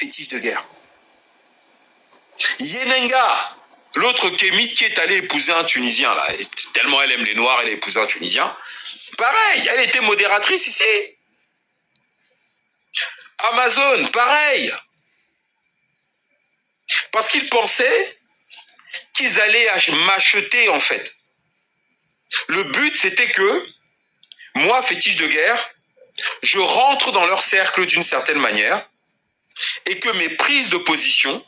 fétiches de guerre. Yenenga, l'autre kémite qui est allée épouser un Tunisien, là, et tellement elle aime les Noirs, elle a épousé un Tunisien. Pareil, elle était modératrice ici. Amazon, pareil. Parce qu'ils pensaient qu'ils allaient m'acheter, en fait. Le but, c'était que, moi, fétiche de guerre, je rentre dans leur cercle d'une certaine manière et que mes prises de position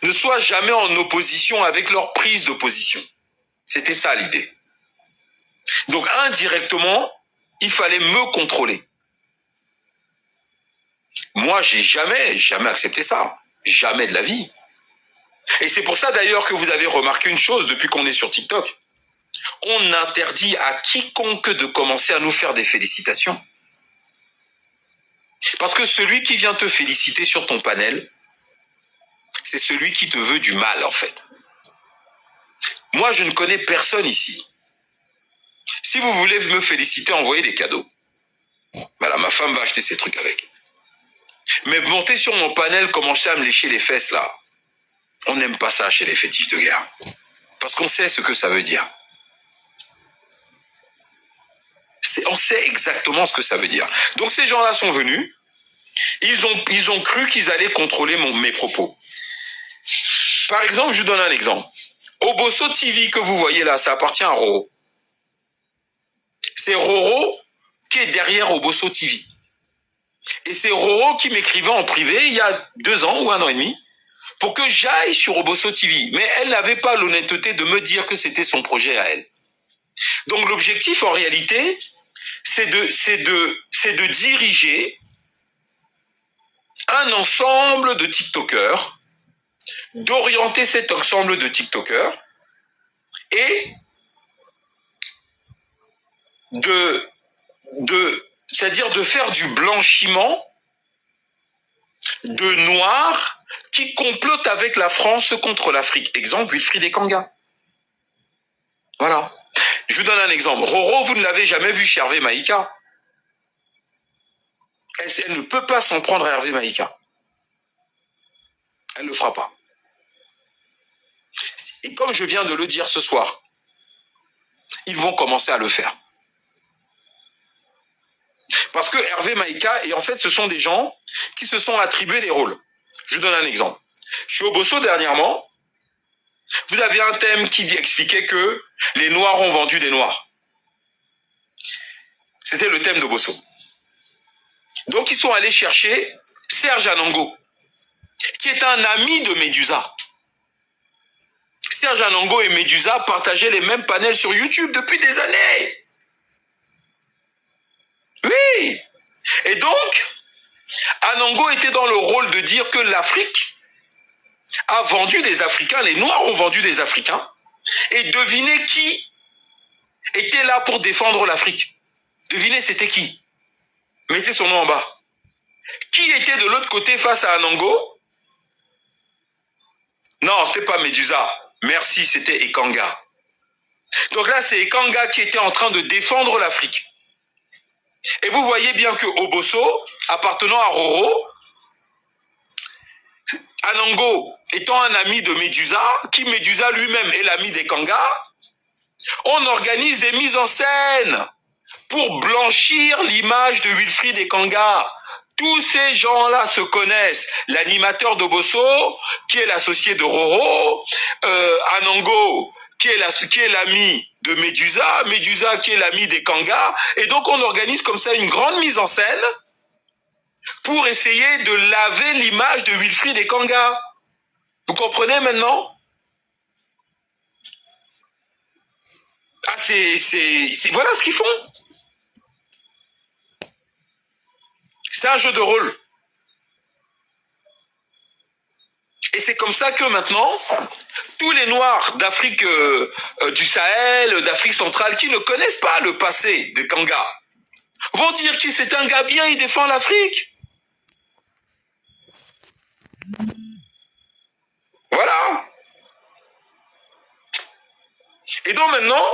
ne soient jamais en opposition avec leurs prises de position. C'était ça l'idée. Donc, indirectement, il fallait me contrôler. Moi, j'ai jamais accepté ça. Jamais de la vie. Et c'est pour ça d'ailleurs que vous avez remarqué une chose depuis qu'on est sur TikTok. On interdit à quiconque de commencer à nous faire des félicitations. Parce que celui qui vient te féliciter sur ton panel, c'est celui qui te veut du mal, en fait. Moi, je ne connais personne ici. Si vous voulez me féliciter, envoyez des cadeaux. Voilà, ma femme va acheter ses trucs avec. Mais monter sur mon panel, commencer à me lécher les fesses, là, on n'aime pas ça chez les fétiches de guerre. Parce qu'on sait ce que ça veut dire. On sait exactement ce que ça veut dire. Donc ces gens-là sont venus, ils ont cru qu'ils allaient contrôler mes propos. Par exemple, je vous donne un exemple. Obosso TV que vous voyez là, ça appartient à Roro. C'est Roro qui est derrière Obosso TV. Et c'est Roro qui m'écrivait en privé il y a 2 ans ou 1 an et demi pour que j'aille sur Obosso TV. Mais elle n'avait pas l'honnêteté de me dire que c'était son projet à elle. Donc l'objectif en réalité, c'est de diriger un ensemble de TikTokers, d'orienter cet ensemble de TikTokers et c'est-à-dire de faire du blanchiment de noirs qui complotent avec la France contre l'Afrique. Exemple, Wilfried Ekanga. Voilà. Je vous donne un exemple. Roro, vous ne l'avez jamais vu chez Hervé Maïka. Elle ne peut pas s'en prendre à Hervé Maïka. Elle ne le fera pas. Et comme je viens de le dire ce soir, ils vont commencer à le faire. Parce que Hervé Maïka, et en fait, ce sont des gens qui se sont attribués des rôles. Je vous donne un exemple. Chez Obosso, dernièrement, vous avez un thème qui expliquait que les Noirs ont vendu des Noirs. C'était le thème d'Obosso. Donc, ils sont allés chercher Serge Anango, qui est un ami de Médusa. Serge Anango et Médusa partageaient les mêmes panels sur YouTube depuis des années. Oui. Et donc, Anango était dans le rôle de dire que l'Afrique a vendu des Africains, les Noirs ont vendu des Africains, et devinez qui était là pour défendre l'Afrique. Devinez c'était qui. Mettez son nom en bas. Qui était de l'autre côté face à Anango? Non, c'était pas Médusa. Merci, c'était Ekanga. Donc là, c'est Ekanga qui était en train de défendre l'Afrique. Et vous voyez bien que Obosso, appartenant à Roro, Anango étant un ami de Médusa, qui Médusa lui-même est l'ami d'Ekanga, on organise des mises en scène pour blanchir l'image de Wilfried Ekanga. Tous ces gens-là se connaissent. L'animateur d'Obosso, qui est l'associé de Roro, Anango, qui est l'ami de Médusa, Médusa qui est l'ami d'Ekanga, et donc on organise comme ça une grande mise en scène pour essayer de laver l'image de Wilfried Ekanga. Vous comprenez maintenant? Ah, voilà ce qu'ils font. C'est un jeu de rôle. Et c'est comme ça que maintenant, tous les Noirs d'Afrique du Sahel, d'Afrique centrale, qui ne connaissent pas le passé de Kanga, vont dire que c'est un gars bien, il défend l'Afrique. Voilà. Et donc maintenant,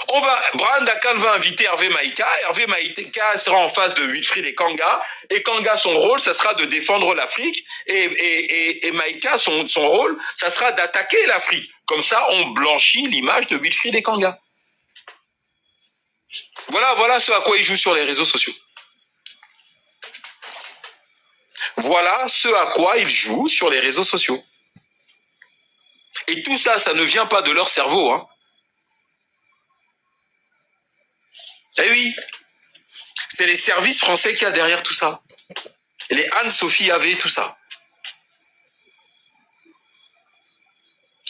Brand Dakan va inviter Hervé Maïka. Hervé Maïka sera en face de Wilfried et Kanga. Et Kanga, son rôle, ça sera de défendre l'Afrique. Et Maïka, son rôle, ça sera d'attaquer l'Afrique. Comme ça, on blanchit l'image de Wilfried et Kanga. Voilà ce à quoi ils jouent sur les réseaux sociaux. Voilà ce à quoi ils jouent sur les réseaux sociaux. Et tout ça, ça ne vient pas de leur cerveau, hein. Eh oui, c'est les services français qu'il y a derrière tout ça. Et les Anne-Sophie Havé, tout ça.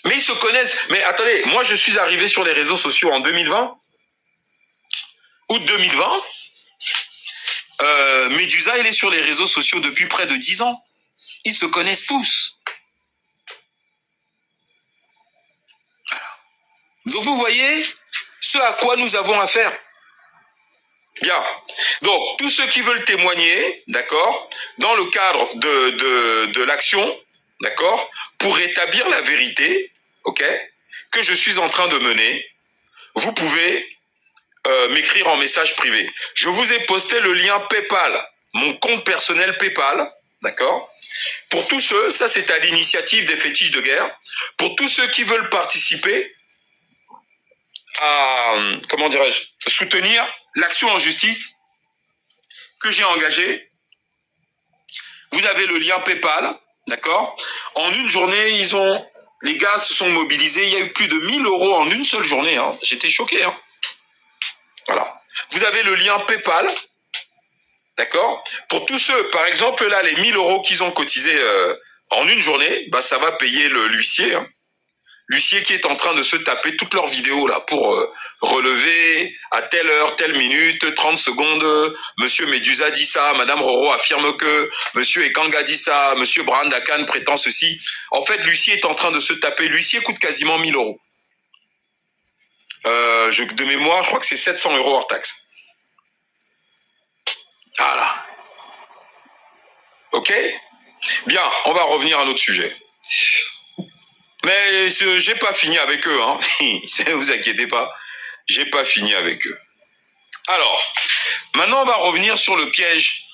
Mais ils se connaissent. Mais attendez, moi je suis arrivé sur les réseaux sociaux en 2020. Août 2020. Médusa, il est sur les réseaux sociaux depuis près de 10 ans. Ils se connaissent tous. Voilà. Donc vous voyez ce à quoi nous avons affaire. Bien. Donc, tous ceux qui veulent témoigner, d'accord, dans le cadre de l'action, d'accord, pour rétablir la vérité, ok, que je suis en train de mener, vous pouvez m'écrire en message privé. Je vous ai posté le lien PayPal, mon compte personnel PayPal, d'accord. Pour tous ceux, ça c'est à l'initiative des fétiches de guerre, pour tous ceux qui veulent participer à, comment dirais-je, soutenir l'action en justice que j'ai engagée. Vous avez le lien PayPal, d'accord. En une journée, les gars se sont mobilisés. Il y a eu plus de 1000 € en une seule journée. Hein. J'étais choqué. Hein. Voilà. Vous avez le lien PayPal, d'accord. Pour tous ceux, par exemple, là, les 1000 € qu'ils ont cotisés en une journée, bah, ça va payer l'huissier. Hein. L'huissier qui est en train de se taper toutes leurs vidéos là pour relever à telle heure, telle minute, 30 secondes, Monsieur Médusa dit ça, Madame Roro affirme que, Monsieur Ekanga dit ça, Monsieur Brand Dakan prétend ceci. En fait, l'huissier est en train de se taper. L'huissier coûte quasiment 1000 €. De mémoire, je crois que c'est 700 € hors taxe. Voilà. Ok? Bien, on va revenir à un autre sujet. Mais j'ai pas fini avec eux, hein. Ne vous inquiétez pas, j'ai pas fini avec eux. Alors, maintenant on va revenir sur le piège